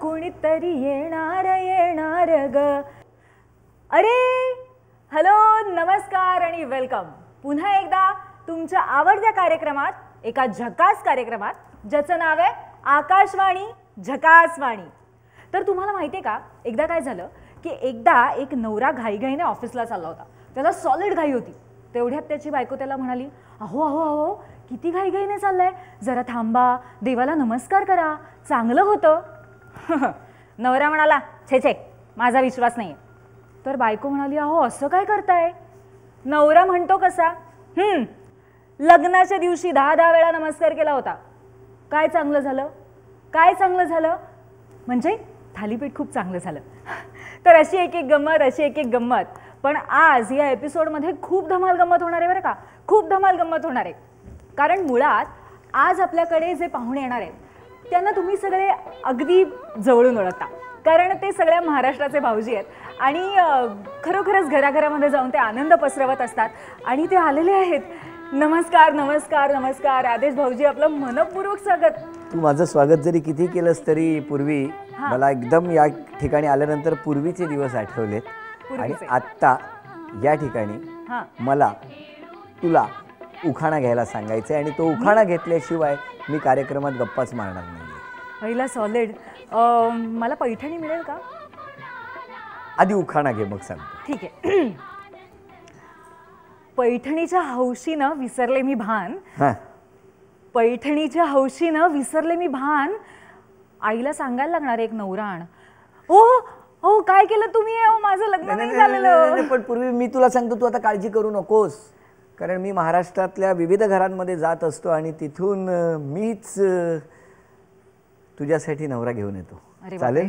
कुणीतरी येणार ग. अरे हॅलो, नमस्कार आणि वेलकम पुन्हा एकदा तुमच्या आवडत्या कार्यक्रमात, एका झकास कार्यक्रमात ज्याचं नाव आहे आकाशवाणी झकासवाणी. तर तुम्हाला माहिती आहे का, एकदा काय झालं की एकदा एक नवरा घाईघाईने ऑफिसला चालला होता. त्याला सॉलिड घाई होती. तेवढ्यात त्याची बायको त्याला म्हणाली, अहो अहो अहो किती घाईघाईने चाललंय, जरा थांबा, देवाला नमस्कार करा, चांगलं होतं. नवरा म्हणाला, छे छे माझा विश्वास नाही. तर बायको म्हणाली, अहो असं काय करताय. नवरा म्हणतो कसा, लग्नाच्या दिवशी 10 वेळा नमस्कार केला होता, काय चांगलं झालं, काय चांगलं झालं, म्हणजे थालीपीठ खूप चांगलं झालं. तर अशी एक एक गंमत. पण आज या एपिसोडमध्ये खूप धमाल गंमत होणार आहे बरं का, खूप धमाल गंमत होणार आहे. कारण मुळात आज आपल्याकडे जे पाहुणे येणार आहेत त्यांना तुम्ही सगळे अगदी जवळून ओळखता, कारण ते सगळ्या महाराष्ट्राचे भाऊजी आहेत आणि खरोखरच घराघरामध्ये जाऊन ते आनंद पसरवत असतात. आणि ते आलेले आहेत. नमस्कार नमस्कार नमस्कार आदेश भाऊजी, आपलं मनपूर्वक स्वागत. तू माझं स्वागत जरी किती केलंस तरी पूर्वी मला एकदम या ठिकाणी आल्यानंतर पूर्वीचे दिवस आठवलेत. आणि आत्ता या ठिकाणी मला तुला उखाणा घ्यायला सांगायचं आहे आणि तो उखाणा घेतल्याशिवाय मी कार्यक्रमात गप्पाच मारणार नाही. पहिला सॉलिड. मला पैठणी मिळेल का? आधी उखाणा घे मग सांगतो. ठीक आहे. पैठणीच्या हौशीनं विसरले मी भान. पैठणीच्या हौशीनं विसरले मी भान, आईला सांगायला लागणार एक नवराण. ओ हो काय केलं तुम्ही, माझं लग्न नाही झालेलं. पण पूर्वी मी तुला सांगतो, तू आता काळजी करू नकोस, कारण मी महाराष्ट्रातल्या विविध घरांमध्ये जात असतो आणि तिथून मीच तुझ्यासाठी नवरा घेऊन येतो. चालेल?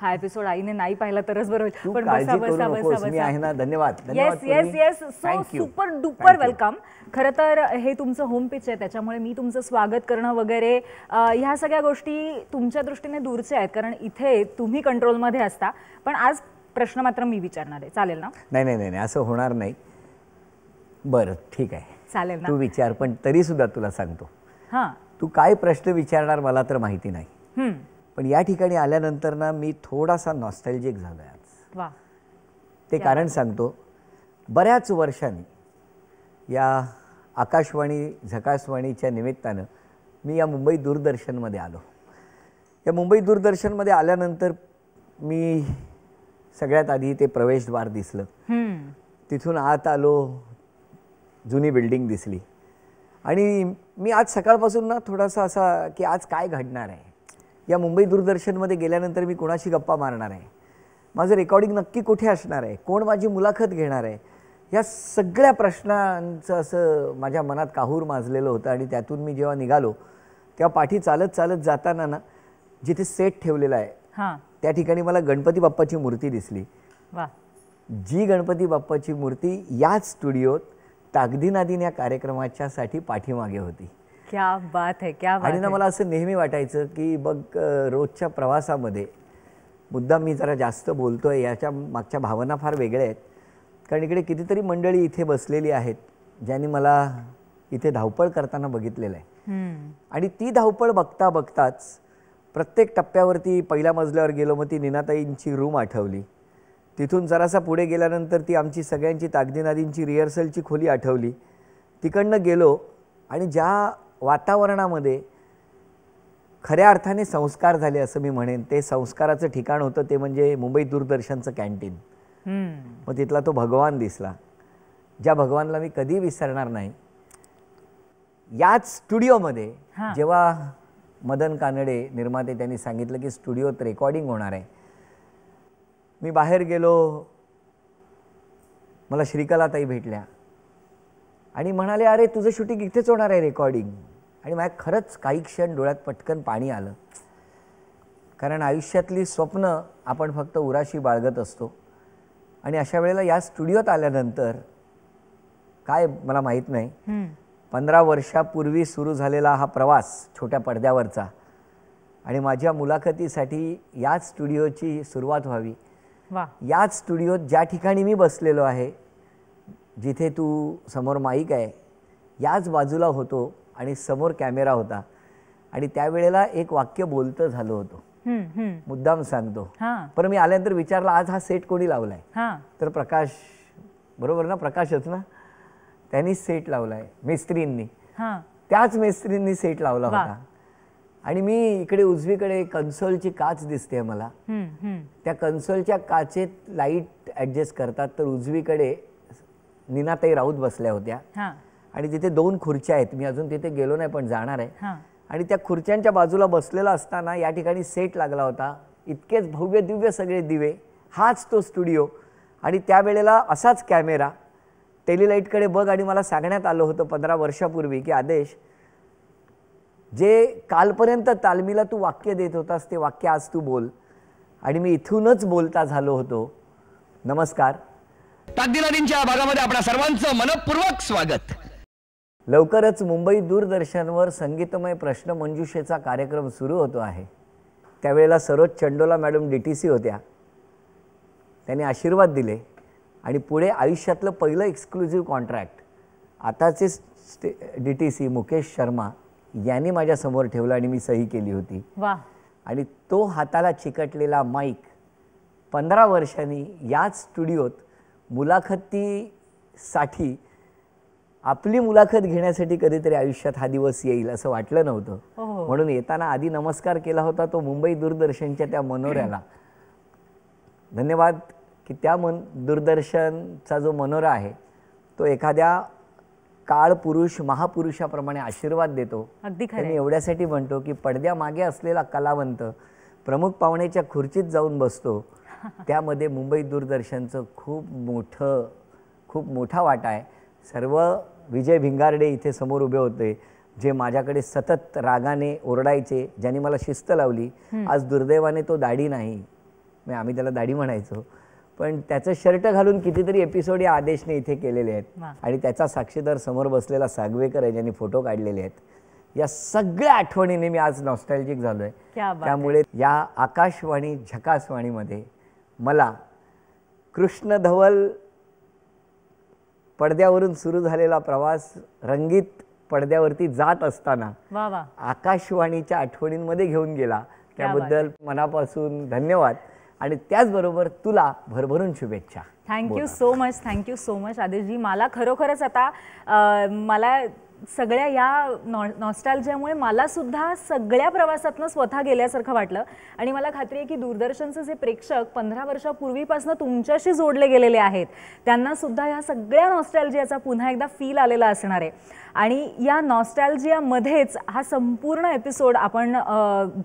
हा एपिसोड आईने नाही पाहिला तरच बरं होईल. पण काळजी करू नकोस, मी आहे ना. धन्यवाद. Yes yes yes, so super duper welcome. खरं तर हे तुमचं होम पिच आहे, त्याच्यामुळे मी तुमचं स्वागत करणं वगैरे ह्या सगळ्या गोष्टी तुमच्या दृष्टीने दूरच्या आहेत, कारण इथे तुम्ही कंट्रोलमध्ये असता. पण आज प्रश्न मात्र मी विचारणार आहे, चालेल ना? नाही नाही नाही, असं होणार नाही. बरं ठीक आहे, चालेल ना, तू विचार. पण तरी सुद्धा तुला सांगतो, हां तू काय प्रश्न विचारणार मला तर माहिती नाही, पण या ठिकाणी आल्यानंतर ना मी थोडासा नॉस्टॅल्जिक झालोय आज. वा. ते कारण सांगतो. बऱ्याच वर्षांनी या आकाशवाणी झकासवाणीच्या निमित्तानं मी या मुंबई दूरदर्शनमध्ये आलो. या मुंबई दूरदर्शनमध्ये आल्यानंतर मी सगळ्यात आधी ते प्रवेशद्वार दिसलं. तिथून आत आलो, जुनी बिल्डिंग दिसली आणि मी आज सकाळपासून ना थोडासा असा की आज काय घडणार आहे, या मुंबई दूरदर्शनमध्ये गेल्यानंतर मी कोणाशी गप्पा मारणार आहे, माझं रेकॉर्डिंग नक्की कुठे असणार आहे, कोण माझी मुलाखत घेणार आहे, या सगळ्या प्रश्नांचं असं माझ्या मनात काहूर माजलेलं होतं. आणि त्यातून मी जेव्हा निघालो तेव्हा पाठी चालत चालत जाताना ना जिथे सेट ठेवलेला आहे त्या ठिकाणी मला गणपती बाप्पाची मूर्ती दिसली. जी गणपती बाप्पाची मूर्ती याच स्टुडिओत ताकदीनादीन या कार्यक्रमाच्यासाठी पाठीमागे होती. क्या बात है, क्या बात. आणि ना मला असं नेहमी वाटायचं की बघ, रोजच्या प्रवासामध्ये मुद्दाम मी जरा जास्त बोलतोय, याच्या मागच्या भावना फार वेगळ्या आहेत. कारण इकडे कितीतरी मंडळी इथे बसलेली आहेत ज्यांनी मला इथे धावपळ करताना बघितलेलं आहे. आणि ती धावपळ बघता बघताच प्रत्येक टप्प्यावरती पहिल्या मजल्यावर गेलो, मग ती नीनाताईंची रूम आठवली. तिथून जरासा पुढे गेल्यानंतर ती आमची सगळ्यांची ताकदीनादींची रिहर्सलची खोली आठवली. तिकडनं गेलो आणि ज्या वातावरणामध्ये खऱ्या अर्थाने संस्कार झाले असं मी म्हणेन, ते संस्काराचं ठिकाण होतं ते म्हणजे मुंबई दूरदर्शनचं कॅन्टीन. मग तिथला तो भगवान दिसला, ज्या भगवानला मी कधी विसरणार नाही. याच स्टुडिओमध्ये जेव्हा मदन कानडे निर्माते त्यांनी सांगितलं की स्टुडिओत रेकॉर्डिंग होणार आहे, मी बाहेर गेलो, मला श्रीकलाताई भेटल्या आणि म्हणाले, अरे तुझं शूटिंग इथेच होणार आहे, रेकॉर्डिंग. आणि माझ्या खरंच काही क्षण डोळ्यात पटकन पाणी आलं, कारण आयुष्यातली स्वप्न आपण फक्त उराशी बाळगत असतो. आणि अशा वेळेला या स्टुडिओत आल्यानंतर काय मला माहीत नाही, 15 वर्षापूर्वी सुरू झालेला हा प्रवास छोट्या पडद्यावरचा आणि माझ्या मुलाखतीसाठी याच स्टुडिओची सुरुवात व्हावी. याच स्टुडिओत ज्या ठिकाणी मी बसलेलो आहे, जिथे तू समोर माईक आहे, याच बाजूला होतो आणि समोर कॅमेरा होता. आणि त्यावेळेला एक वाक्य बोलतं झालं होतं, मुद्दाम सांगतो. पण मी आल्यानंतर विचारलं, आज हा सेट कोणी लावलाय? तर प्रकाश, बरोबर ना, प्रकाशच ना, त्यांनी सेट लावलाय, मेस्त्रींनी. त्याच मेस्त्रींनी सेट लावला होता. आणि मी इकडे उजवीकडे कन्सोलची काच दिसते मला, त्या कन्सोलच्या काचेत लाईट ॲडजस्ट करतात, तर उजवीकडे नीनाताई राऊत बसल्या होत्या आणि तिथे 2 खुर्च्या आहेत. मी अजून तिथे गेलो नाही, पण जाणार आहे. आणि त्या खुर्च्यांच्या बाजूला बसलेला असताना या ठिकाणी सेट लागला होता. इतकेच भव्य दिव्य सगळे दिवे, हाच तो स्टुडिओ. आणि त्यावेळेला असाच कॅमेरा, टेलिलाईटकडे बघ. आणि मला सांगण्यात आलं होतं 15 वर्षापूर्वी की आदेश, जे कालपर्यंत तालमीला तू वाक्य देत होतास ते वाक्य आज तू बोल. आणि मी इथूनच बोलता झालो होतो. नमस्कार. ताकदीलादींच्या भागामध्ये आपल्या सर्वांचं मनपूर्वक स्वागत. लवकरच मुंबई दूरदर्शनवर संगीतमय प्रश्न मंजुषेचा कार्यक्रम सुरू होतो आहे. त्यावेळेला सरोज चंडोला मॅडम DTC होत्या. त्यांनी आशीर्वाद दिले आणि पुढे आयुष्यातलं पहिलं एक्सक्लुझिव्ह कॉन्ट्रॅक्ट आताचे DTC मुकेश शर्मा यांनी माझ्यासमोर ठेवलं आणि मी सही केली होती. आणि तो हाताला चिकटलेला माईक 15 वर्षांनी याच स्टुडिओत मुलाखतीसाठी, आपली मुलाखत घेण्यासाठी कधीतरी आयुष्यात हा दिवस येईल असं वाटलं नव्हतं. म्हणून येताना आधी नमस्कार केला होता तो मुंबई दूरदर्शनच्या त्या मनोऱ्याला. धन्यवाद की त्या दूरदर्शनचा जो मनोरा आहे तो एखाद्या काळ पुरुष महापुरुषाप्रमाणे आशीर्वाद देतो. त्यांनी एवढ्यासाठी म्हणतो की पडद्यामागे असलेला कलावंत प्रमुख पाहुण्याच्या खुर्चीत जाऊन बसतो, त्यामध्ये मुंबई दूरदर्शनचं खूप मोठा वाटा आहे. सर्व विजय भिंगारडे इथे समोर उभे होते, जे माझ्याकडे सतत रागाने ओरडायचे, ज्यांनी मला शिस्त लावली. आज दुर्दैवाने तो दाढी नाही, आम्ही त्याला दाढी म्हणायचो, पण त्याचं शर्ट घालून कितीतरी एपिसोड या आदेशने इथे केलेले आहेत. आणि त्याचा साक्षीदार समोर बसलेला सागवेकर आहे, ज्यांनी फोटो काढलेले आहेत. या सगळ्या आठवणीने मी आज नॉस्टॅल्जिक झालोय. त्यामुळे या आकाशवाणी झकासवाणीमध्ये मला कृष्ण धवल पडद्यावरून सुरू झालेला प्रवास रंगीत पडद्यावरती जात असताना आकाशवाणीच्या आठवणींमध्ये घेऊन गेला. त्याबद्दल मनापासून धन्यवाद. आणि त्याचबरोबर तुला भरभरून शुभेच्छा. थँक्यू सो मच आदेशजी. मला खरोखरच आता मला सगळ्या या नॉस्टॅल्जियामुळे मला सुद्धा सगळ्या प्रवासातनं स्वतः गेल्यासारखं वाटलं. आणि मला खात्री आहे की दूरदर्शनचे जे प्रेक्षक 15 वर्षापूर्वीपासून तुमच्याशी जोडले गेलेले आहेत, त्यांना सुद्धा ह्या सगळ्या नॉस्टॅल्जियाचा पुन्हा एकदा फील आलेला असणार आहे. आणि या नॉस्टॅल्जियामध्येच हा संपूर्ण एपिसोड आपण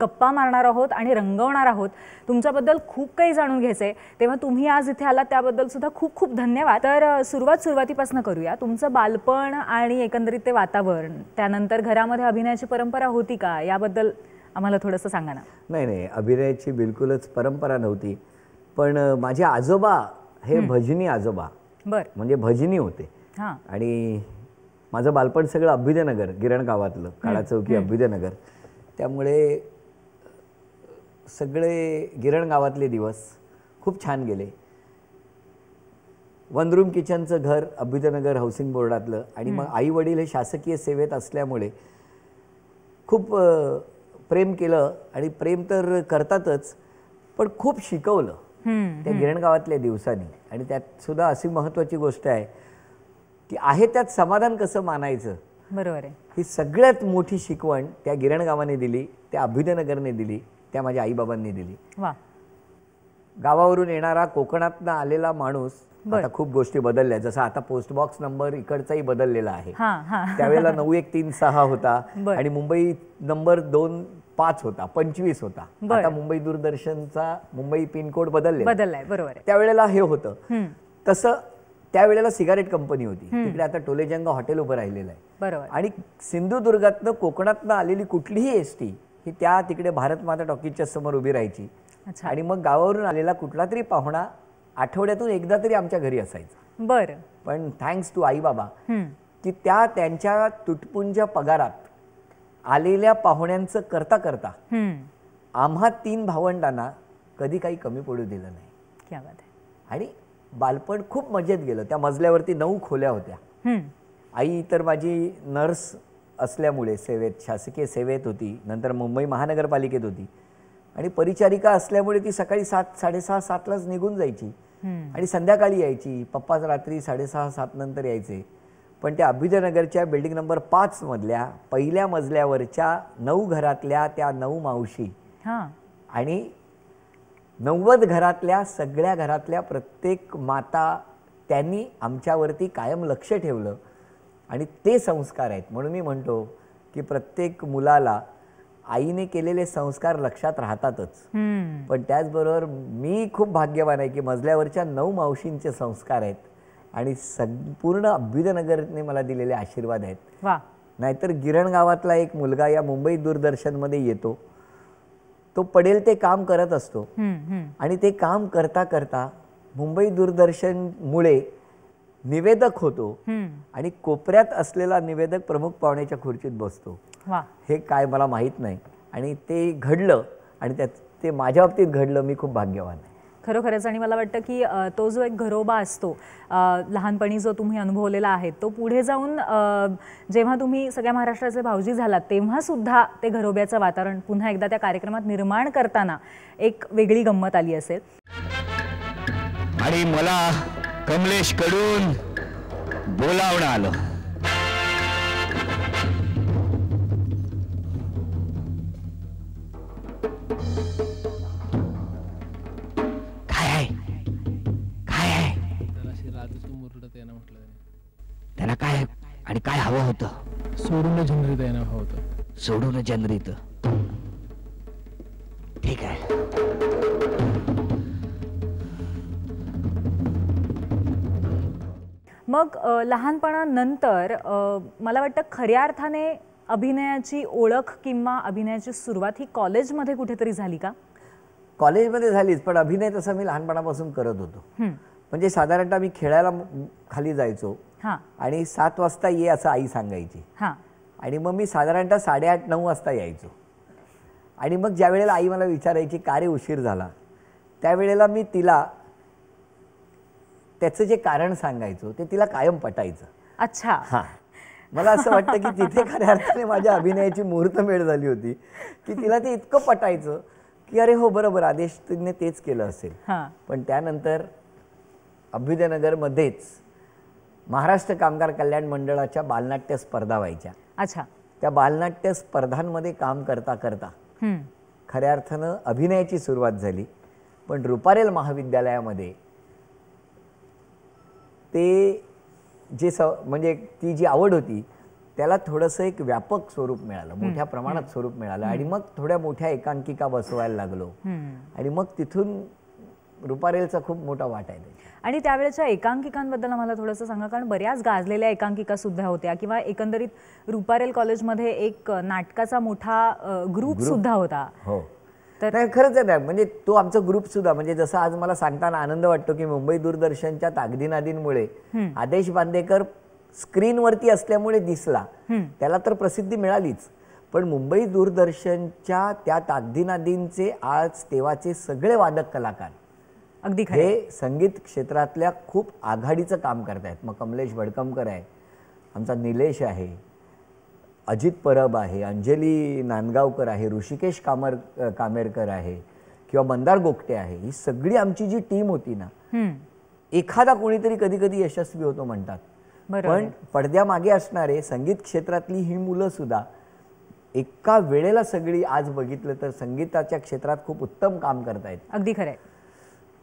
गप्पा मारणार आहोत आणि रंगवणार आहोत. तुमच्याबद्दल खूप काही जाणून घ्यायचं आहे, तेव्हा तुम्ही आज इथे आलात त्याबद्दल सुद्धा खूप धन्यवाद. तर सुरुवातीपासून करूया. तुमचं बालपण आणि एकंदरीत ते वातावरण, त्यानंतर घरामध्ये अभिनयाची परंपरा होती का, याबद्दल आम्हाला थोडंसं सांगा ना. नाही, अभिनयाची बिलकुलच परंपरा नव्हती. पण माझे आजोबा हे भजनी आजोबा, म्हणजे भजनी होते. आणि माझं बालपण सगळं अभ्युदयनगर, गिरण गावातलं, काळा चौकी अभ्युदयनगर. त्यामुळे सगळे गिरण गावातले दिवस खूप छान गेले. 1 रूम किचनचं घर अभ्युदयनगर हाऊसिंग बोर्डातलं. आणि मग आई वडील हे शासकीय सेवेत असल्यामुळे खूप प्रेम केलं. आणि प्रेम तर करतातच, पण खूप शिकवलं त्या गिरण गावातल्या दिवसांनी. आणि त्यात सुद्धा अशी महत्त्वाची गोष्ट आहे की आहे त्यात समाधान कसं मानायचं. बरोबर आहे. ही सगळ्यात मोठी शिकवण त्या गिरण गावाने दिली, त्या अभ्युदयनगरने दिली, त्या माझ्या आईबाबांनी दिली. गावावरून येणारा, कोकणातनं आलेला माणूस. आता खूप गोष्टी बदलल्या, जसं आता पोस्ट बॉक्स नंबर इकडचाही बदललेला आहे. त्यावेळेला 9136 होता आणि मुंबई नंबर 25 होता, 25 होता. आता मुंबई दूरदर्शनचा मुंबई पिनकोड बदललाय. बरोबर आहे. त्यावेळेला हे होतं. तसं त्यावेळेला सिगारेट कंपनी होती तिकडे. आता टोलेजंगा हॉटेल उभं राहिलेलं आहे. बरोबर. आणि सिंधुदुर्गातनं कोकणातनं आलेली कुठलीही एसटी ही त्या तिकडे भारत माता टॉकीजच्या समोर उभी राहायची. आणि मग गावावरून आलेला कुठला तरी पाहुणा आठवड्यातून एकदा तरी आमच्या घरी असायचा. बरं. पण थँक्स टू आई बाबा की त्यांच्या तुटपुंज पगारात आलेल्या पाहुण्यांचं करता करता आम्हा 3 भावंडांना कधी काही कमी पडू दिलं नाही. क्या बात आहे. आणि बालपण खूप मजेत गेलं. त्या मजल्यावरती 9 खोल्या होत्या. आई तर माझी नर्स असल्यामुळे सेवेत, शासकीय सेवेत होती, नंतर मुंबई महानगरपालिकेत होती. आणि परिचारिका असल्यामुळे ती सकाळी 7, 6:30, 7लाच निघून जायची आणि संध्याकाळी यायची. पप्पा रात्री 6:30, 7 नंतर यायचे. पण त्या अभ्युदयनगरच्या बिल्डिंग नंबर 5 मधल्या पहिल्या मजल्यावरच्या 9 घरातल्या त्या 9 मावशी आणि 90 घरातल्या सगळ्या घरातल्या प्रत्येक माता त्यांनी आमच्यावरती कायम लक्ष ठेवलं. आणि ते संस्कार आहेत. म्हणून मी म्हणतो की प्रत्येक मुलाला आईने केलेले संस्कार लक्षात राहतातच. पण त्याचबरोबर मी खूप भाग्यवान आहे की मजल्यावरच्या 9 मावशींचे संस्कार आहेत आणि संपूर्ण अभ्युदयनगरने मला दिलेले आशीर्वाद आहेत. नाहीतर गिरण गावातला एक मुलगा या मुंबई दूरदर्शनमध्ये येतो, तो पडेल ते काम करत असतो आणि ते काम करता करता मुंबई दूरदर्शनमुळे निवेदक होतो आणि कोपऱ्यात असलेला निवेदक प्रमुख पाहुण्याच्या खुर्चीत बसतो. हे काय मला माहीत नाही आणि ते घडलं आणि ते माझ्या बाबतीत घडलं. मी खूप भाग्यवान आहे खरोखरच. आणि मला वाटतं की तो जो एक घरोबा असतो लहानपणी जो तुम्ही अनुभवलेला आहे तो पुढे जाऊन जेव्हा तुम्ही सगळ्या महाराष्ट्राचे भाऊजी झालात तेव्हा सुद्धा ते घरोब्याचं वातावरण पुन्हा एकदा त्या कार्यक्रमात निर्माण करताना एक वेगळी गंमत आली असेल. आणि मला कमलेश कडून बोलावणं आलं. त्याला काय आणि काय हवं होतं? सोडून जनरीत यायला हवं होतं. सोडून जनरीत. ठीक आहे. मग लहानपणानंतर मला वाटतं खऱ्या अर्थाने अभिनयाची ओळख किंवा अभिनयाची सुरुवात ही कॉलेजमध्ये कुठेतरी झाली का? कॉलेजमध्ये झालीच, पण अभिनय तसा मी लहानपणापासून करत होतो. म्हणजे साधारणतः मी खेळायला खाली जायचो आणि 7 वाजता ये असं आई सांगायची आणि मग मी साधारणतः 8:30, 9 वाजता यायचो. आणि मग ज्या वेळेला आई मला विचारायची का रे उशीर झाला, त्यावेळेला मी तिला त्याचं जे कारण सांगायचो ते तिला कायम पटायचं. अच्छा. मला असं वाटतं की तिथे खऱ्या अर्थाने माझ्या अभिनयाची मुहूर्तमेढ झाली होती की तिला ते इतकं पटायचं की अरे हो बरोबर आदेश तिने तेच केलं असेल. पण त्यानंतर अभ्युदयनगरमध्येच महाराष्ट्र कामगार कल्याण मंडळाच्या बालनाट्य स्पर्धा व्हायच्या. अच्छा. त्या बालनाट्य स्पर्धांमध्ये काम करता करता खऱ्या अर्थानं अभिनयाची सुरुवात झाली. पण रुपारेल महाविद्यालयामध्ये ते जे म्हणजे ती जी आवड होती त्याला थोडंसं एक व्यापक स्वरूप मिळालं, मोठ्या प्रमाणात स्वरूप मिळालं आणि मग थोड्या मोठ्या एकांकिका बसवायला लागलो आणि मग तिथून रुपारेलचा खूप मोठा वाटा आहे. आणि त्यावेळेच्या एकांकिकांबद्दल आम्हाला थोडंसं सांगा, कारण बऱ्याच गाजलेल्या एकांकिका सुद्धा होत्या किंवा एकंदरीत रुपारेल कॉलेजमध्ये एक नाटकाचा मोठा ग्रुप सुद्धा होता. हो, तर खरंच आहे. म्हणजे तो आमचा ग्रुप सुद्धा, म्हणजे जसं आज मला सांगताना आनंद वाटतो की मुंबई दूरदर्शनच्या ताकदीनादींमुळे आदेश बांदेकर स्क्रीनवरती असल्यामुळे दिसला, त्याला तर प्रसिद्धी मिळालीच, पण मुंबई दूरदर्शनच्या त्या ताकदीनादींचे आज तेव्हाचे सगळे वादक कलाकार अगदी हे संगीत क्षेत्रातल्या खूप आघाडीचं काम करतायत. मग कमलेश भडकमकर आहे, आमचा निलेश आहे, अजित परब आहे, अंजली नांदगावकर आहे, ऋषिकेश कामेरकर आहे किंवा मंदार गोगटे आहे. ही सगळी आमची जी टीम होती ना, एखादा कोणीतरी कधी कधी यशस्वी होतो म्हणतात, पण पडद्यामागे असणारे संगीत क्षेत्रातली ही मुलं सुद्धा एका वेळेला सगळी आज बघितलं तर संगीताच्या क्षेत्रात खूप उत्तम काम करतायत. अगदी खरंय.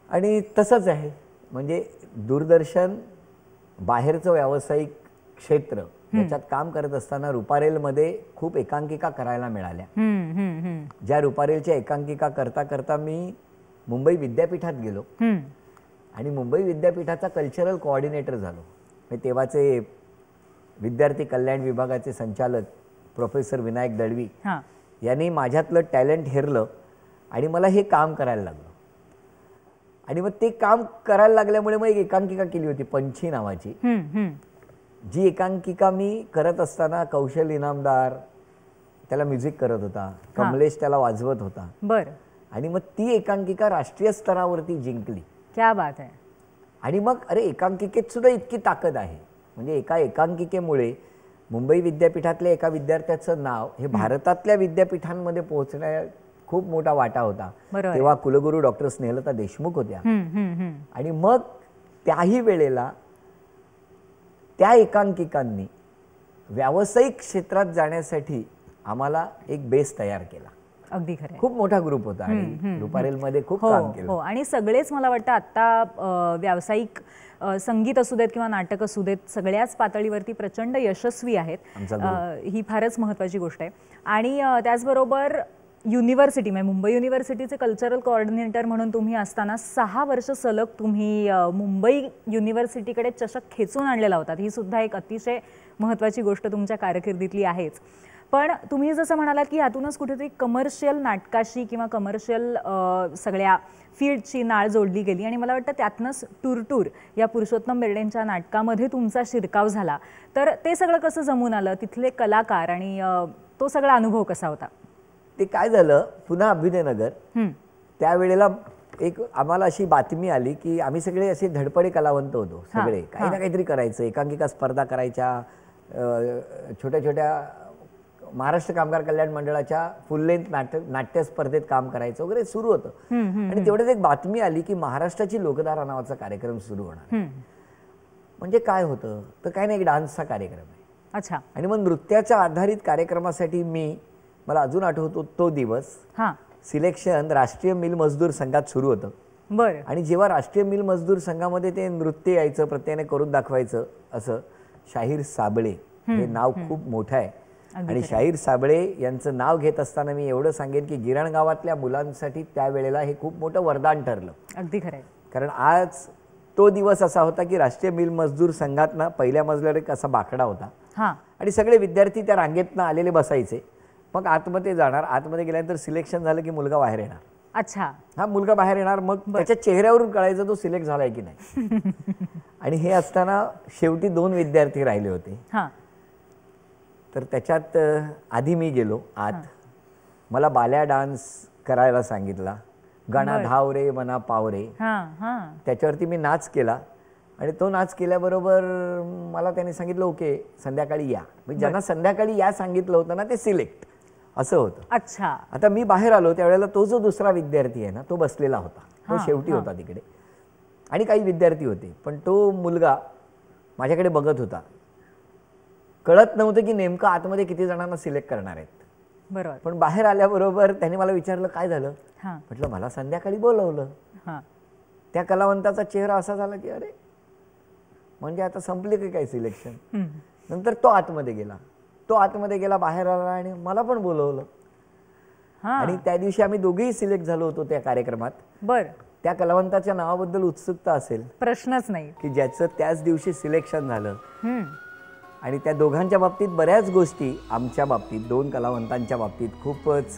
आणि तसंच आहे, म्हणजे दूरदर्शन बाहेरचं व्यावसायिक क्षेत्र याच्यात काम करत असताना रुपारेलमध्ये खूप एकांकिका करायला मिळाल्या. ज्या रुपारेलच्या एकांकिका करता करता मी मुंबई विद्यापीठात गेलो आणि मुंबई विद्यापीठाचा कल्चरल कोऑर्डिनेटर झालो. मी तेव्हाचे विद्यार्थी कल्याण विभागाचे संचालक प्रोफेसर विनायक दळवी हां यांनी माझ्यातलं टॅलेंट हेरलं आणि मला हे काम करायला लागलं. आणि मग ते काम करायला लागल्यामुळे मग एक एकांकिका केली होती पंछी नावाची. जी एकांकिका मी करत असताना कौशल इनामदार त्याला म्युझिक करत होता, कमलेश त्याला वाजवत होता. बरं. आणि मग ती एकांकिका राष्ट्रीय स्तरावरती जिंकली. क्या बात आहे. आणि मग अरे एकांकिकेत सुद्धा इतकी ताकद आहे. म्हणजे एका एकांकिकेमुळे मुंबई विद्यापीठातल्या एका विद्यार्थ्याचं नाव हे भारतातल्या विद्यापीठांमध्ये पोहोचण्यात खूप मोठा वाटा होता. तेव्हा कुलगुरू डॉक्टर स्नेहलता देशमुख होत्या. आणि मग त्याही वेळेला त्या एकांकिकांनी व्यावसायिक क्षेत्रात जाण्यासाठी आम्हाला एक बेस तयार केला. अगदी खरं. खूप मोठा ग्रुप होता आणि रुपारेलमध्ये खूप काम केलं. हो आणि सगळेच मला वाटतं आता व्यावसायिक संगीत असू देत किंवा नाटक असू देत सगळ्याच पातळीवरती प्रचंड यशस्वी आहेत. ही फारच महत्त्वाची गोष्ट आहे. आणि त्याचबरोबर युनिव्हर्सिटी म्हणजे मुंबई युनिव्हर्सिटीचे कल्चरल कोऑर्डिनेटर म्हणून तुम्ही असताना 6 वर्ष सलग तुम्ही मुंबई युनिव्हर्सिटीकडे चषक खेचून आणलेला होता. ही सुद्धा एक अतिशय महत्त्वाची गोष्ट तुमच्या कारकिर्दीतली आहेच. पण तुम्ही जसं म्हणालात की ह्यातूनच कुठेतरी कमर्शियल नाटकाशी किंवा कमर्शियल सगळ्या फील्डची नाळ जोडली गेली आणि मला वाटतं त्यातनंच टूर या पुरुषोत्तम बेर्डेंच्या नाटकामध्ये तुमचा शिरकाव झाला. तर ते सगळं कसं जमून आलं, तिथले कलाकार आणि तो सगळा अनुभव कसा होता? ते काय झालं, पुन्हा अभ्युदयनगर त्यावेळेला एक आम्हाला अशी बातमी आली की आम्ही सगळे असे धडपडे कलावंत होतो. सगळे काही ना काहीतरी करायचं, एकांकिका स्पर्धा करायच्या, छोट्या छोट्या महाराष्ट्र कामगार कल्याण मंडळाच्या फुल लेंथ नाट्य स्पर्धेत काम करायचं वगैरे सुरू होतं. आणि तेवढ्यात एक बातमी आली की महाराष्ट्राची लोकधारा नावाचा कार्यक्रम सुरू होणार. म्हणजे काय होतं तर काय नाही, एक डान्सचा कार्यक्रम आहे. अच्छा. आणि मग नृत्याच्या आधारित कार्यक्रमासाठी मला अजून आठवतो तो दिवस सिलेक्शन राष्ट्रीय मिल मजदूर संघात सुरू होतं. बरं. आणि जेव्हा राष्ट्रीय मिल मजदूर संघामध्ये ते नृत्य यायचं, प्रत्येकाने करून दाखवायचं, असं शाहीर साबळे हे नाव खूप मोठं आहे. आणि शाहीर साबळे यांचं नाव घेत असताना मी एवढं सांगेन की गिरण गावातल्या मुलांसाठी त्यावेळेला हे खूप मोठं वरदान ठरलं. अगदी खरं. कारण आज तो दिवस असा होता की राष्ट्रीय मिल मजदूर संघातनं पहिल्या मजल्यावर एक असा बाकडा होता आणि सगळे विद्यार्थी त्या रांगेतनं आलेले बसायचे. मग आतमध्ये जाणार, आतमध्ये गेल्यानंतर सिलेक्शन झालं की मुलगा बाहेर येणार. अच्छा. हा मुलगा बाहेर येणार, मग त्याच्या चेहऱ्यावरून कळायचं तो सिलेक्ट झालाय की नाही. आणि हे असताना शेवटी 2 विद्यार्थी राहिले होते. तर त्याच्यात आधी मी गेलो आत. मला बाल्या डान्स करायला सांगितला, गणा धाव रे मना पाव रे, त्याच्यावरती मी नाच केला. आणि तो नाच केल्याबरोबर मला त्याने सांगितलं ओके संध्याकाळी या. म्हणजे ज्यांना संध्याकाळी या सांगितलं होतं ना ते सिलेक्ट असं होतं. अच्छा. आता मी बाहेर आलो त्यावेळेला तो जो दुसरा विद्यार्थी आहे ना तो बसलेला होता, तो शेवटी होता तिकडे. आणि काही विद्यार्थी होते, पण तो मुलगा माझ्याकडे बघत होता. कळत नव्हतं की नेमकं आतमध्ये किती जणांना सिलेक्ट करणार आहेत. बरोबर. पण बाहेर आल्याबरोबर त्याने मला विचारलं काय झालं. म्हटलं मला संध्याकाळी बोलवलं. त्या कलावंताचा चेहरा असा झाला की अरे म्हणजे आता संपले की काय सिलेक्शन. नंतर तो आतमध्ये गेला, बाहेर आला आणि मला पण बोलवलं. आणि त्या दिवशी आम्ही दोघेही सिलेक्ट झालो होतो त्या कार्यक्रमात. बरं. त्या कलावंताच्या नावाबद्दल उत्सुकता असेल, प्रश्नच नाही, की ज्याचं त्याच दिवशी सिलेक्शन झालं. आणि त्या दोघांच्या बाबतीत बऱ्याच गोष्टी आमच्या बाबतीत 2 कलावंतांच्या बाबतीत खूपच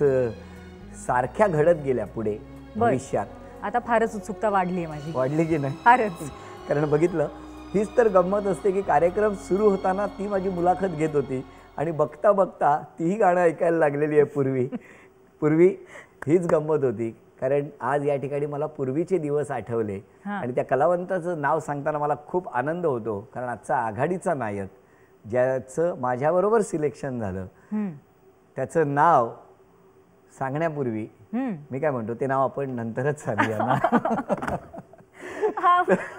सारख्या घडत गेल्या पुढे भविष्यात. आता फारच उत्सुकता वाढली माझी. वाढली की नाही? फारच. कारण बघितलं हीच तर गंमत असते की कार्यक्रम सुरू होताना ती माझी मुलाखत घेत होती आणि बघता बघता तीही गाणं ऐकायला लागलेली आहे. पूर्वी हीच गंमत होती. कारण आज या ठिकाणी मला पूर्वीचे दिवस आठवले आणि त्या कलावंताचं नाव सांगताना मला खूप आनंद होतो. कारण आजचा आघाडीचा नायक ज्याचं माझ्याबरोबर सिलेक्शन झालं त्याचं नाव सांगण्यापूर्वी मी काय म्हणतो ते नाव आपण नंतरच सांगूया ना.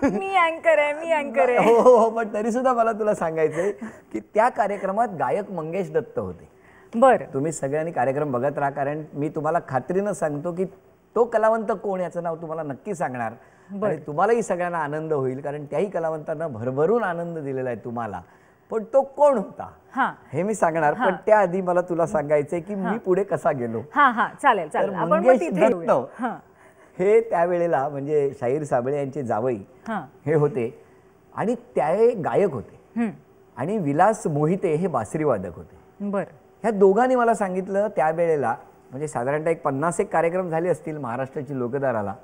मी अँकर आहे. हो, पण तरी सुद्धा मला तुला सांगायचंय की त्या कार्यक्रमात गायक मंगेश दत्त होते. बरं. तुम्ही सगळ्यांनी कार्यक्रम बघत राहा, कारण मी तुम्हाला खात्रीनं सांगतो की तो कलावंत कोण याचं नाव तुम्हाला नक्की सांगणार आणि तुम्हालाही सगळ्यांना आनंद होईल. कारण त्याही कलावंतांना भरभरून आनंद दिलेला आहे तुम्हाला. पण तो कोण होता हे मी सांगणार, पण त्याआधी मला तुला सांगायचंय की मी पुढे कसा गेलो. चालेल. मंगेश दत्त हे त्यावेळेला म्हणजे शाहीर साबळे यांचे जावई हां. हे होते आणि ते गायक होते हं. आणि विलास मोहिते हे बासरीवादक होते. बरं. ह्या दोघांनी मला सांगितलं त्यावेळेला म्हणजे साधारणतः एक 50 कार्यक्रम झाले असतील महाराष्ट्राची लोकधाराला.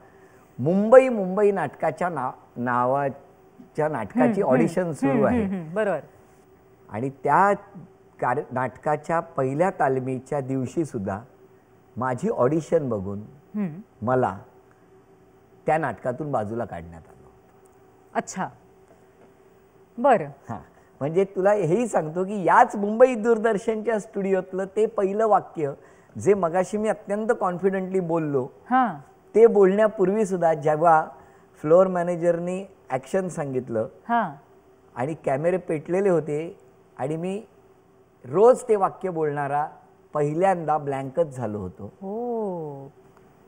मुंबई नाटकाच्या नावाच्या नाटकाची ऑडिशन सुरू आहे बरोबर. आणि त्या नाटकाच्या पहिल्या तालमीच्या दिवशी सुद्धा माझी ऑडिशन बघून मला त्या नाटकातून बाजूला काढण्यात आलं. अच्छा. बरं. हां, म्हणजे तुला हेही सांगतो की याच मुंबई दूरदर्शनच्या स्टुडिओतलं ते पहिलं वाक्य जे मगाशी मी अत्यंत कॉन्फिडंटली बोललो हां. ते बोलण्यापूर्वी सुद्धा जेव्हा फ्लोअर मॅनेजरनी ॲक्शन सांगितलं हां. आणि कॅमेरे पेटलेले होते आणि मी रोज ते वाक्य बोलणारा पहिल्यांदा ब्लँकच झालो होतो. हो.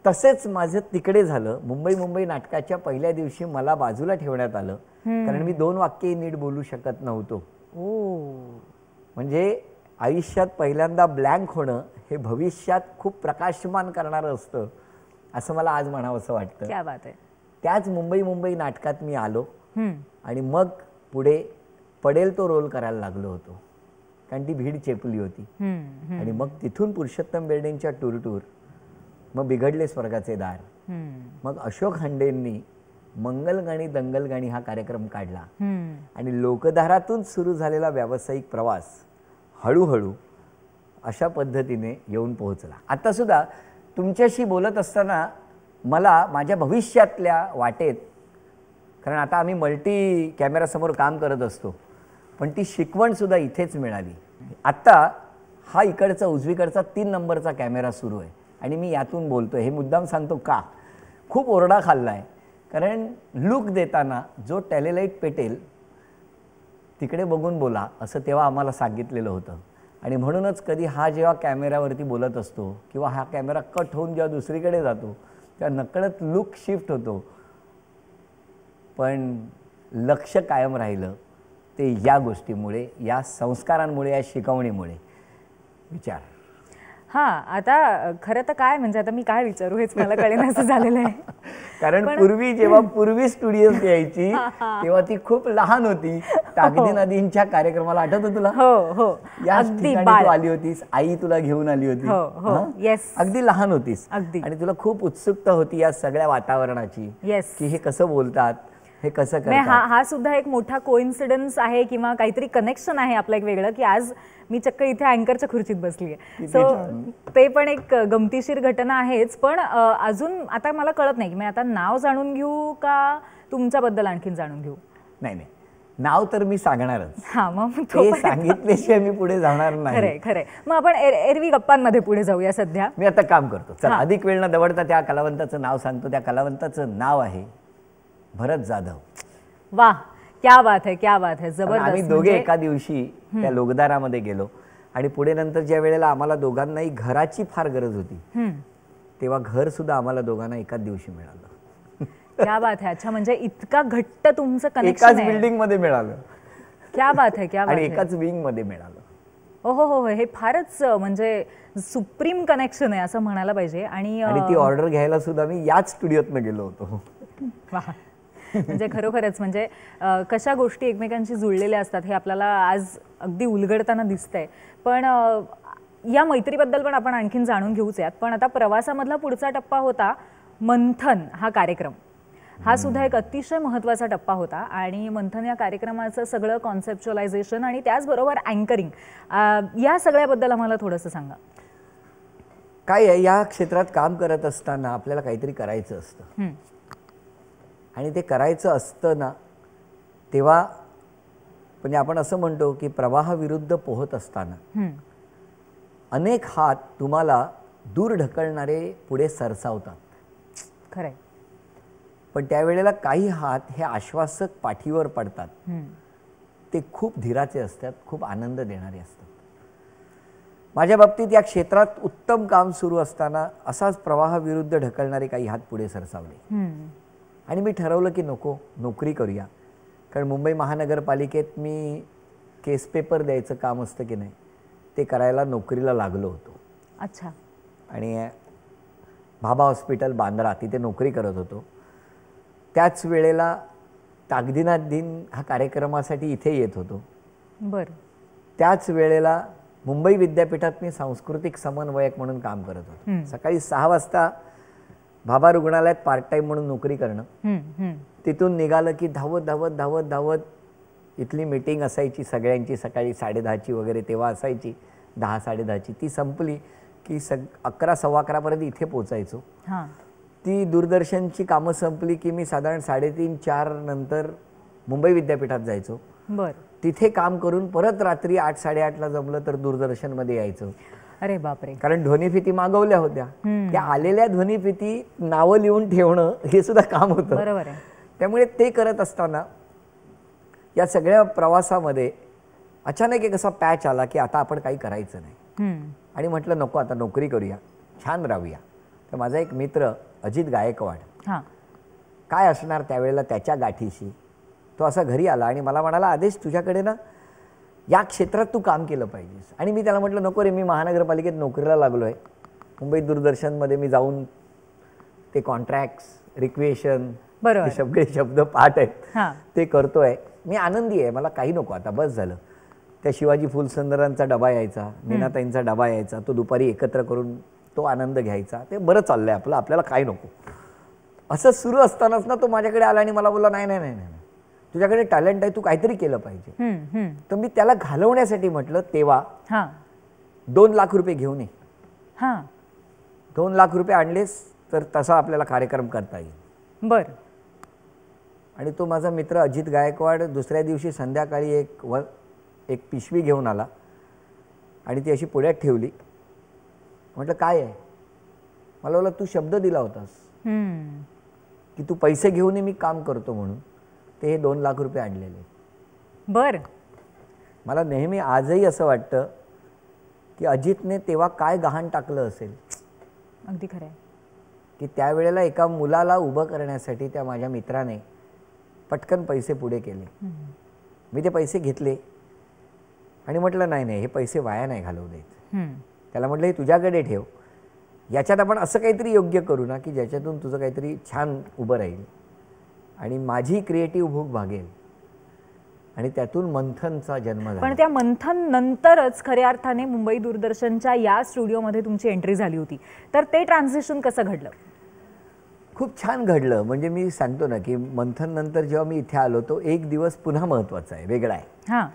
तसेच माझं तिकडे झालं. मुंबई नाटकाच्या पहिल्या दिवशी मला बाजूला ठेवण्यात आलं कारण मी 2 वाक्यही नीट बोलू शकत नव्हतो. म्हणजे आयुष्यात पहिल्यांदा ब्लँक होणं हे भविष्यात खूप प्रकाशमान करणारं असतं असं मला आज म्हणावंसं वाटतं. क्या बात आहे. त्याच मुंबई नाटकात मी आलो आणि मग पुढे पडेल तो रोल करायला लागलो होतो कारण ती भीड चेपली होती. आणि मग तिथून पुरुषोत्तम बेर्डेंच्या टूर मग बिघडले स्वर्गाचे दार, मग अशोक हंडेंनी मंगलगाणी दंगलगाणी हा कार्यक्रम काढला आणि लोकधारातून सुरू झालेला व्यावसायिक प्रवास हळूहळू अशा पद्धतीने येऊन पोहोचला. आता सुद्धा तुमच्याशी बोलत असताना मला माझ्या भविष्यातल्या वाटेत, कारण आता आम्ही मल्टी कॅमेरासमोर काम करत असतो, पण ती शिकवणसुद्धा इथेच मिळाली. आत्ता हा इकडचा उजवीकडचा 3 नंबरचा कॅमेरा सुरू आहे आणि मी यातून बोलतो. हे मुद्दाम सांगतो का, खूप ओरडा खाल्ला आहे कारण लूक देताना जो टेलिलाईट पेटेल तिकडे बघून बोला असं तेव्हा आम्हाला सांगितलेलं होतं. आणि म्हणूनच कधी हा जेव्हा कॅमेऱ्यावरती बोलत असतो किंवा हा कॅमेरा कट होऊन जेव्हा दुसरीकडे जातो तेव्हा नकळत लूक शिफ्ट होतो, पण लक्ष कायम राहिलं ते या गोष्टीमुळे, या संस्कारांमुळे, या शिकवणीमुळे. विचार. हां. आता खरं तर काय म्हणजे आता मी काय विचारू हेच मला कळेनासं झालेलं आहे. कारण पूर्वी स्टुडिओत यायची तेव्हा ती खूप लहान होती. ताकदी नदींच्या कार्यक्रमाला आठवतं तुला? हो. या ठिकाणी तू आली होतीस, आई तुला घेऊन आली होती. हो. येस. अगदी लहान होतीस अगदी. आणि तुला खूप उत्सुकता होती या सगळ्या वातावरणाची. येस. की हे कसं बोलतात, हे कसं नाही, करतात. हा सुद्धा एक मोठा कोइन्सिडन्स आहे किंवा काहीतरी कनेक्शन आहे आपलं एक वेगळं की आज मी चक्क इथे अँकरच्या खुर्चीत बसली आहे. सो ते पण एक गमतीशीर घटना आहेच. पण अजून आता मला कळत नाही की मी आता नाव जाणून घेऊ का तुमच्याबद्दल आणखीन जाणून घेऊ. नाही, नाव तर मी सांगणारच. हां. मग ते सांगितल्याशिवाय मी पुढे जाणार नाही. खरंय. मग आपण एरवी गप्पांमध्ये पुढे जाऊया सध्या. मी आता काम करतो. चला, अधिक वेळ न दवडता त्या कलावंताचं नाव सांगतो. त्या कलावंताचं नाव आहे भरत जाधव. वाह, क्या बात है, क्या बात है. जबरदस्त. आम्ही दोघे एका दिवशी त्या लोकधारामध्ये गेलो आणि पुढे नंतर ज्या वेळेला आम्हाला दोघांनाही घराची फार गरज होती तेव्हा घर सुद्धा आम्हाला दोघांना एकाच दिवशी मिळालं. क्या बात है. अच्छा, म्हणजे इतका घट्ट तुमचं कनेक्शन एकाच बिल्डिंग मध्ये मिळालं. क्या बात है, क्या बात आणि है. एकाच विंग मध्ये मिळालं. हो. हे फारच म्हणजे सुप्रीम कनेक्शन आहे असं म्हणायला पाहिजे. आणि ती ऑर्डर घ्यायला सुद्धा मी याच स्टुडिओतनं गेलो होतो. वाह. म्हणजे खरोखरच म्हणजे कशा गोष्टी एकमेकांशी जुळलेल्या असतात हे आपल्याला आज अगदी उलगडताना दिसतंय. पण या मैत्रीबद्दल पण आपण आणखीन जाणून घेऊच यात. पण आता प्रवासामधला पुढचा टप्पा होता मंथन हा कार्यक्रम. हा सुद्धा एक अतिशय महत्त्वाचा टप्पा होता आणि मंथन या कार्यक्रमाचं सगळं कॉन्सेप्च्युअलायझेशन आणि त्याचबरोबर अँकरिंग या सगळ्याबद्दल आम्हाला थोडंसं सांगा. काय आहे, या क्षेत्रात काम करत असताना आपल्याला काहीतरी करायचं असतं आणि ते करायचं असतं ना तेव्हा म्हणजे आपण असं म्हणतो की प्रवाहाविरुद्ध पोहत असताना अनेक हात तुम्हाला दूर ढकलणारे पुढे सरसावतात. खरंय. पण त्यावेळेला काही हात हे आश्वासक पाठीवर पडतात. ते खूप धीराचे असतात, खूप आनंद देणारे असतात. माझ्या बाबतीत या क्षेत्रात उत्तम काम सुरू असताना असाच प्रवाहाविरुद्ध ढकलणारे काही हात पुढे सरसावले आणि मी ठरवलं की नको, नोकरी करूया. कारण मुंबई महानगरपालिकेत मी केस पेपर द्यायचं काम असतं की नाही ते करायला नोकरीला लागलो होतो. अच्छा. आणि भाभा हॉस्पिटल बांद्रा तिथे नोकरी करत होतो. त्याच वेळेला ताकदीनाथ दिन हा कार्यक्रमासाठी इथे येत होतो. बरं. त्याच वेळेला मुंबई विद्यापीठात मी सांस्कृतिक समन्वयक म्हणून काम करत होतो. सकाळी 6 वाजता भाभा रुग्णालयात पार्ट टाईम म्हणून नोकरी करणं, तिथून निघालं की धावत धावत धावत धावत इथली मीटिंग असायची सगळ्यांची सकाळी 10:30ची वगैरे तेव्हा असायची, 10-10:30ची. ती संपली की 11-11:15 इथे पोचायचो. ती दूरदर्शनची कामं संपली की मी साधारण 3:30-4 नंतर मुंबई विद्यापीठात जायचो. बरं. तिथे काम करून परत रात्री 8-8:30ला जमलं तर दूरदर्शनमध्ये यायचो. अरे बापरे. कारण ध्वनिफिती मागवल्या होत्या. त्या आलेल्या ध्वनिफिती नावं लिहून ठेवणं हे सुद्धा काम होतं. बरोबर आहे. त्यामुळे ते करत असताना या सगळ्या प्रवासामध्ये अचानक एक असा पॅच आला की आता आपण काही करायचं नाही. आणि म्हटलं नको आता नोकरी करूया, छान राहूया. तर माझा एक मित्र अजित गायकवाड, काय असणार त्यावेळेला त्याच्या गाठीशी, तो असा घरी आला आणि मला म्हणाला, आदेश तुझ्याकडे ना या क्षेत्रात तू काम केलं पाहिजेस. आणि मी त्याला म्हटलं नको रे, मी महानगरपालिकेत नोकरीला लागलो आहे. मुंबई दूरदर्शनमध्ये मी जाऊन ते कॉन्ट्रॅक्ट्स, रिक्वेशन, सगळे शब्द पाठ आहेत ते करतोय. मी आनंदी आहे, मला काही नको आता, बस झालं. त्या शिवाजी फुलसुंदरांचा डबा यायचा, मीनाताईंचा डबा यायचा, तो दुपारी एकत्र करून तो आनंद घ्यायचा. ते बरं चाललंय आपलं, आपल्याला काय नको. असं सुरू असतानाच ना तो माझ्याकडे आला आणि मला बोलला, नाही नाही नाही नाही, तुझ्याकडे टॅलेंट आहे, तू काहीतरी केलं पाहिजे. तर मी त्याला घालवण्यासाठी म्हटलं तेव्हा 2 लाख रुपये घेऊन ये. 2 लाख रुपये आणलेस तर तसा आपल्याला कार्यक्रम करता येईल. बरं. आणि तो माझा मित्र अजित गायकवाड दुसऱ्या दिवशी संध्याकाळी एक पिशवी घेऊन आला आणि ती अशी पुढ्यात ठेवली. म्हटलं काय आहे? मला बोलला तू शब्द दिला होतास की तू पैसे घेऊन मी काम करतो म्हणून. ते हे 2 लाख रुपये आणलेले. बरं. मला नेहमी आजही असं वाटतं की अजितने तेव्हा काय गहाण टाकलं असेल. अगदी खरं आहे की त्यावेळेला एका मुलाला उभं करण्यासाठी त्या माझ्या मित्राने पटकन पैसे पुढे केले. मी ते पैसे घेतले आणि म्हटलं नाही नाही, हे पैसे वाया नाही घालवू देत. त्याला म्हटलं हे तुझ्याकडे ठेव, याच्यात आपण असं काहीतरी योग्य करू ना की ज्याच्यातून तुझं काहीतरी छान उभं राहील आणि माझी क्रिएटिव्ह भूक भागेल. आणि त्यातून मंथनचा जन्म झाला. पण त्या मंथन नंतरच खऱ्या अर्थाने मुंबई दूरदर्शनच्या या स्टुडिओमध्ये तुमची एंट्री झाली होती. तर ते ट्रान्झिशन कसं घडलं? खूप छान घडलं. म्हणजे मी सांगतो ना की मंथन नंतर जेव्हा मी इथे आलो तो एक दिवस पुन्हा महत्त्वाचा आहे, वेगळा आहे.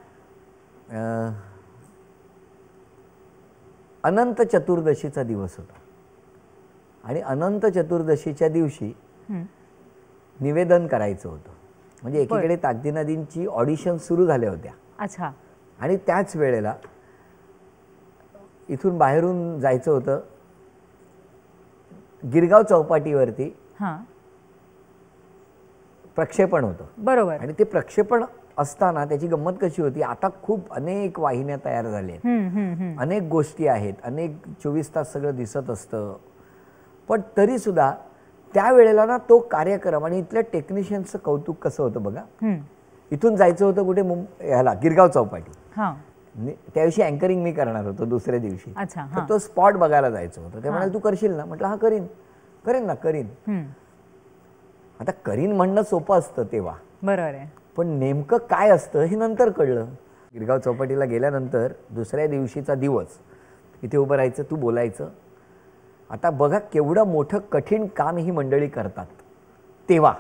अनंत चतुर्दशीचा दिवस होता आणि अनंत चतुर्दशीच्या दिवशी निवेदन करायचं होतं. म्हणजे एकीकडे ताकदीनाथींची ऑडिशन सुरू झाल्या होत्या. अच्छा. आणि त्याच वेळेला इथून बाहेरून जायचं होतं गिरगाव चौपाटीवरती प्रक्षेपण होतं. बरोबर. आणि ते प्रक्षेपण असताना त्याची गंमत कशी होती, आता खूप अनेक वाहिन्या तयार झाल्या आहेत, अनेक गोष्टी आहेत, अनेक 24 तास सगळं दिसत असतं. पण तरी सुद्धा त्यावेळेला ना तो कार्यक्रम आणि इथल्या टेक्निशियनचं कौतुक कसं होतं बघा. इथून जायचं होतं कुठे, ह्याला गिरगाव चौपाटी. त्या दिवशी अँकरिंग मी करणार होतो दुसऱ्या दिवशी. तर तो स्पॉट बघायला जायचं होतं. ते म्हणाले तू करशील ना? म्हटलं हा करीन ना करीन. आता करीन म्हणणं सोपं असतं तेव्हा, बरोबर आहे. पण नेमकं काय असतं हे नंतर कळलं. गिरगाव चौपाटीला गेल्यानंतर दुसऱ्या दिवशीचा दिवस इथे उभं राहायचं, तू बोलायचं. आता बघा केवढं मोठं कठीण काम ही मंडळी करतात तेव्हा.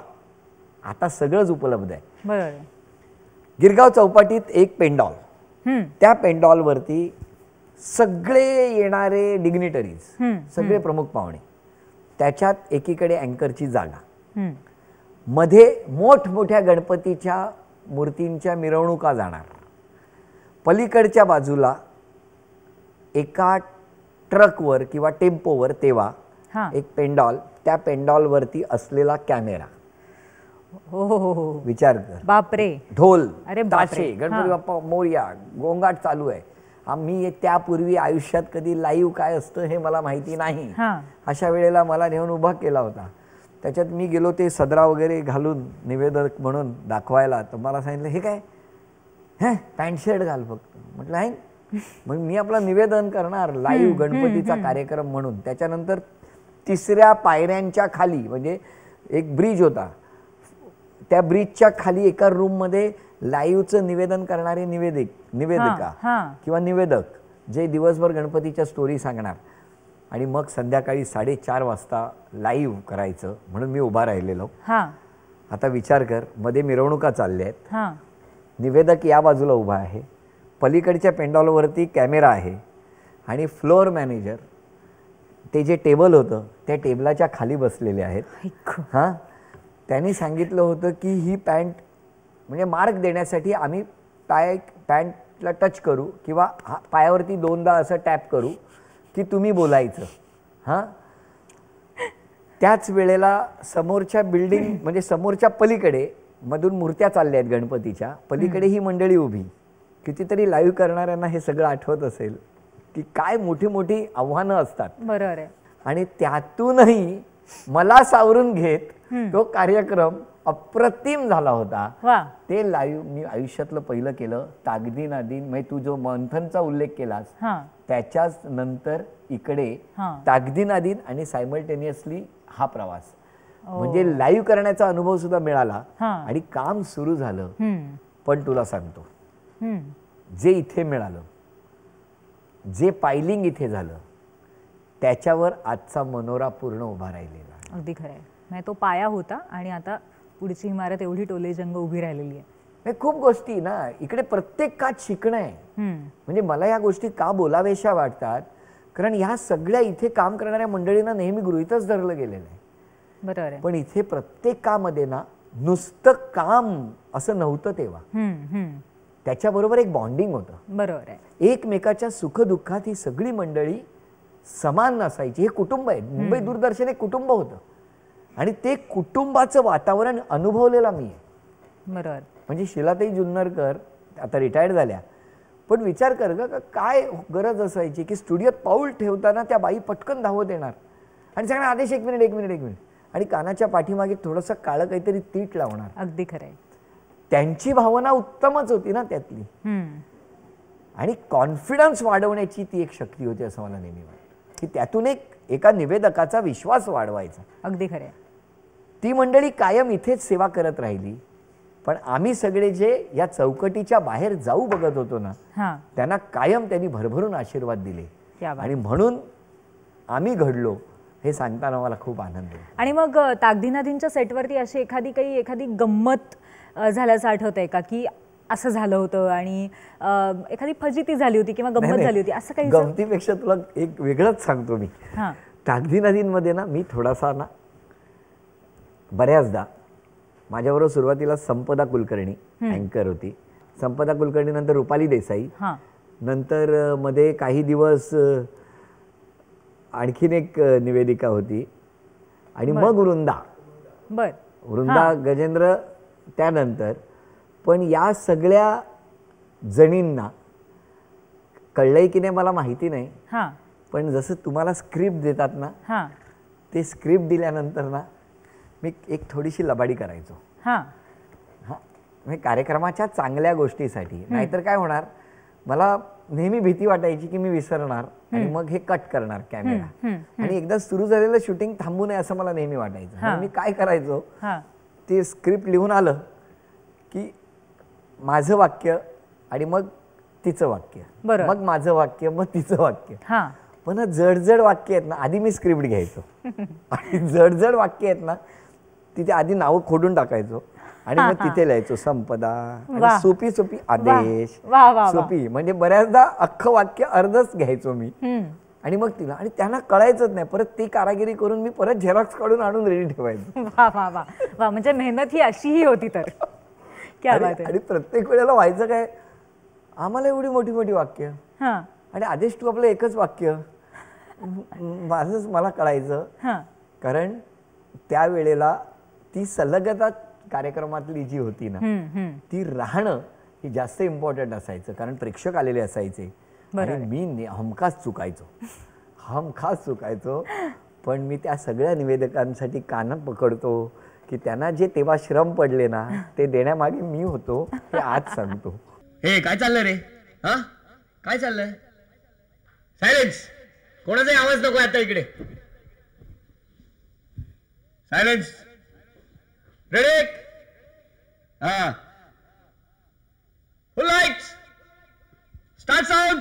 आता सगळंच उपलब्ध आहे. बरोबर. गिरगाव चौपाटीत एक पेंडॉल, त्या पेंडॉलवरती सगळे येणारे डिग्निटरीज, सगळे प्रमुख पाहुणे, त्याच्यात एकीकडे अँकरची जागा, मध्ये मोठमोठ्या गणपतीच्या मूर्तींच्या मिरवणुका जाणार, पलीकडच्या बाजूला एका ट्रकवर किंवा टेम्पोवर तेव्हा एक पेंडॉल, त्या पेंडॉलवरती असलेला कॅमेरा. हो, विचार कर. बापरे. ढोल, अरे ताशे, गणपती बाप्पा मोरया, गोंगाट चालू आहे. आम्ही त्यापूर्वी आयुष्यात कधी लाईव्ह काय असतं हे मला माहिती नाही. अशा वेळेला मला नेऊन उभा केला होता. त्याच्यात मी गेलो ते सदरा वगैरे घालून निवेदक म्हणून दाखवायला. तर मला सांगितलं हे काय, पॅन्ट शर्ट घाल फक्त. म्हटलं आहे. मग मी आपलं निवेदन करणार लाईव्ह गणपतीचा कार्यक्रम म्हणून. त्याच्यानंतर 3ऱ्या पायऱ्यांच्या खाली म्हणजे एक ब्रिज होता, त्या ब्रिजच्या खाली एका रूममध्ये लाईव्हचं निवेदन करणारे निवेदिका किंवा निवेदक जे दिवसभर गणपतीच्या स्टोरी सांगणार आणि मग संध्याकाळी 4:30 वाजता लाईव्ह करायचं म्हणून मी उभा राहिलेलो. आता विचार कर, मध्ये मिरवणुका चालल्या आहेत, निवेदक या बाजूला उभा आहे, पलीकडच्या पेंडॉलवरती कॅमेरा आहे आणि फ्लोअर मॅनेजर ते जे टेबल होतं त्या टेबलाच्या खाली बसलेले आहेत. हां, त्यांनी सांगितलं होतं की ही पॅन्ट म्हणजे मार्क देण्यासाठी आम्ही पॅन्टला टच करू किंवा पायावरती 2दा असं टॅप करू की तुम्ही बोलायचं. हां, त्याच वेळेला समोरच्या बिल्डिंग म्हणजे समोरच्या पलीकडे मधून मूर्त्या चालल्या आहेत गणपतीच्या पलीकडे ही मंडळी उभी. कितीतरी लाईव्ह करणाऱ्यांना हे सगळं आठवत असेल की काय मोठी मोठी आव्हानं असतात. बरोबर आहे. आणि त्यातूनही मला सावरून घेत तो कार्यक्रम अप्रतिम झाला होता. ते लाईव्ह मी आयुष्यातलं पहिलं केलं. ताकदी नादीन म्हणजे तू जो मंथनचा उल्लेख केलास त्याच्याच नंतर इकडे ताकदी नादीन आणि सायमल्टेनियसली हा प्रवास म्हणजे लाईव्ह करण्याचा अनुभव सुद्धा मिळाला आणि काम सुरू झालं. पण तुला सांगतो, जे इथे मिळालं, जे पायलिंग इथे झालं त्याच्यावर आजचा मनोरा पूर्ण उभा राहिलेला. अगदी खरं आहे. म्हणजे तो पाया होता आणि आता पुढची इमारत एवढी टोलेजंग उभी राहिलेली आहे. खूप गोष्टी ना इकडे प्रत्येक काच शिकणं आहे. म्हणजे मला या गोष्टी का बोलावेशा वाटतात कारण ह्या सगळ्या इथे काम करणाऱ्या मंडळींना नेहमी गृहीतच धरलं गेलेलं आहे. बरोबर आहे. पण इथे प्रत्येकामध्ये ना नुसतं काम असं नव्हतं तेव्हा, त्याच्याबरोबर एक बॉन्डिंग होतं. बरोबर आहे. एकमेकाच्या सुखदुःखात ही सगळी मंडळी समान नसायची. हे कुटुंब आहे. मुंबई दूरदर्शन एक कुटुंब होतं आणि ते कुटुंबाचं वातावरण अनुभवलेला मी आहे. बरोबर. म्हणजे शिलाताई जुन्नरकर आता रिटायर्ड झाल्या, पण विचार कर ग काय गरज असायची की स्टुडिओत पाऊल ठेवताना त्या बाई पटकन धावत येणार आणि सांगणार आदेश 1 मिनिट आणि कानाच्या पाठीमागे थोडंसं काळं काहीतरी तीट लावणार. अगदी खरं आहे. त्यांची भावना उत्तमच होती ना त्यातली. आणि कॉन्फिडन्स वाढवण्याची ती एक शक्ती होती असं मला नेहमी वाटतं की त्यातून एका निवेदकाचा विश्वास वाढवायचा. अगदी खरं आहे. ती मंडळी कायम इथेच सेवा करत राहिली, पण आम्ही सगळे जे या चौकटीच्या बाहेर जाऊ बघत होतो ना त्यांना कायम त्यांनी भरभरून आशीर्वाद दिले आणि म्हणून आम्ही घडलो हे सांगताना मला खूप आनंद आहे. आणि मग ताकदीनादींच्या सेटवरती अशी एखादी गंमत झाल्याचं आठवतंय का की असं झालं होतं आणि एखादी फजिती झाली होती किंवा गंमत झाली होती असं काही? गमतीपेक्षा तुला एक वेगळंच सांगतो मी. ताकदीनादींमध्ये ना मी थोडासा ना बऱ्याचदा माझ्याबरोबर सुरुवातीला संपदा कुलकर्णी अँकर होती. संपदा कुलकर्णी नंतर रुपाली देसाई, नंतर मध्ये काही दिवस आणखीन एक निवेदिका होती आणि मग वृंदा गजेंद्र त्यानंतर. पण या सगळ्या जणींना कळलंय की नाही मला माहिती नाही, पण जसं तुम्हाला स्क्रिप्ट देतात ना ते स्क्रिप्ट दिल्यानंतर ना मी एक थोडीशी लबाडी करायचो. म्हणजे कार्यक्रमाच्या चांगल्या गोष्टीसाठी. नाहीतर काय होणार, मला नेहमी भीती वाटायची की मी विसरणार आणि मग हे कट करणार कॅमेरा आणि एकदा सुरू झालेलं शूटिंग थांबू नये असं मला नेहमी वाटायचं. मी काय करायचो, ते स्क्रिप्ट लिहून आलं की माझं वाक्य आणि मग तिचं वाक्य, मग माझं वाक्य मग तिचं वाक्य. पण जडजड वाक्य आहेत ना आधी मी स्क्रिप्ट घ्यायचो आणि जडजड वाक्य आहेत ना तिथे आधी नावं खोडून टाकायचो आणि मग तिथे लिहायचो संपदा, सोपी सोपी आदेश, सोपी म्हणजे बऱ्याचदा अख्खं वाक्य अर्धच घ्यायचो मी आणि मग तिला. आणि त्यांना कळायचंच नाही. परत ती कारागिरी करून मी परत झेरॉक्स काढून आणून रेडी ठेवायचो. वा म्हणजे मेहनत ही अशीही होती तर. आणि प्रत्येक वेळेला व्हायचं काय, आम्हाला एवढी मोठी मोठी वाक्य आणि आदेश तू आपलं एकच वाक्य. माझंच मला कळायचं कारण त्यावेळेला ती सलगता कार्यक्रमातली जी होती ना ती राहणं ही जास्त इम्पॉर्टंट असायचं कारण प्रेक्षक आलेले असायचे आणि मी हमखास चुकायचो. पण मी त्या सगळ्या निवेदकांसाठी कान पकडतो की त्यांना जे तेव्हा श्रम पडले ना ते देण्यामागे मी होतो हे आज सांगतो. हे काय चाललंय रे? काय चाललंय? सायलेन्स. कोणाचाही आवाज नको आता इकडे. सायलेन्स. रेडी. हा. फुल लाईट्स. Start sound.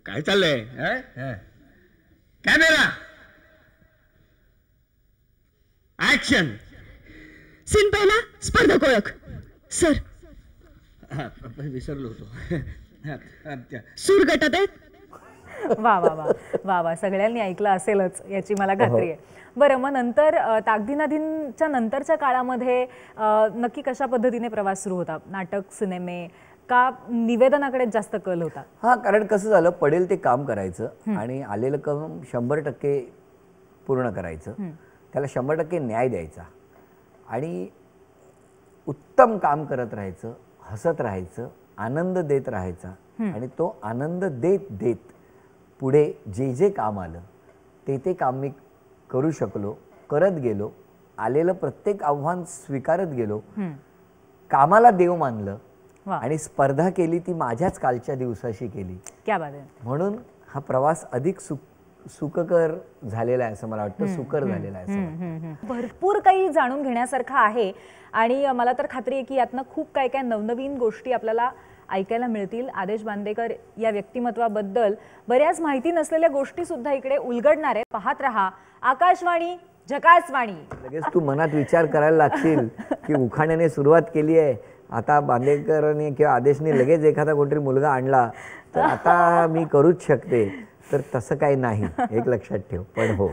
काय चाललंय? कॅमेरा. ऍक्शन. सीन पहिला स्पर्धक ओळख. सर विसरलो होतो. सूर गटात आहेत. वा वा वा वा वा, सगळ्यांनी ऐकलं असेलच याची मला खात्री आहे. बरं, मग नंतर ताकदीनाधीनच्या नंतरच्या काळामध्ये नक्की कशा पद्धतीने प्रवास सुरू होता? नाटक, सिनेमे का निवेदनाकडे जास्त कल होता? हां, कारण कसं झालं, पडेल ते काम करायचं आणि आलेलं काम 100% पूर्ण करायचं, त्याला 100% न्याय द्यायचा आणि उत्तम काम करत राहायचं, हसत राहायचं, आनंद देत राहायचा आणि तो आनंद देत देत पुढे जे जे काम आलं ते काम मी करू शकलो, करत गेलो, आलेलं प्रत्येक आव्हान स्वीकारत गेलो, कामाला देव मानलं आणि स्पर्धा केली ती माझ्याच कालच्या दिवसाशी केली. क्या बात आहे. म्हणून हा प्रवास अधिक सुखकर झालेला आहे असं मला वाटतं, सुकर झालेला आहे. भरपूर काही जाणून घेण्यासारखं आहे आणि मला तर खात्री आहे की यातनं खूप काय काय नवनवीन गोष्टी आपल्याला ऐकायला मिळतील. आदेश बांदेकर या व्यक्तिमत्वाबद्दल बऱ्याच माहिती नसलेल्या गोष्टी सुद्धा इकडे उलगडणार आहे. पाहत रहा आकाशवाणी झकासवाणी. लगेच तू मनात विचार करायला लागशील की उखाण्याने सुरुवात केली आहे, आता बांदेकरने किंवा आदेशने लगेच एखादा कोणतरी मुलगा आणला तर आता मी करूच शकते. तर तसं काही नाही, एक लक्षात ठेव. पण हो,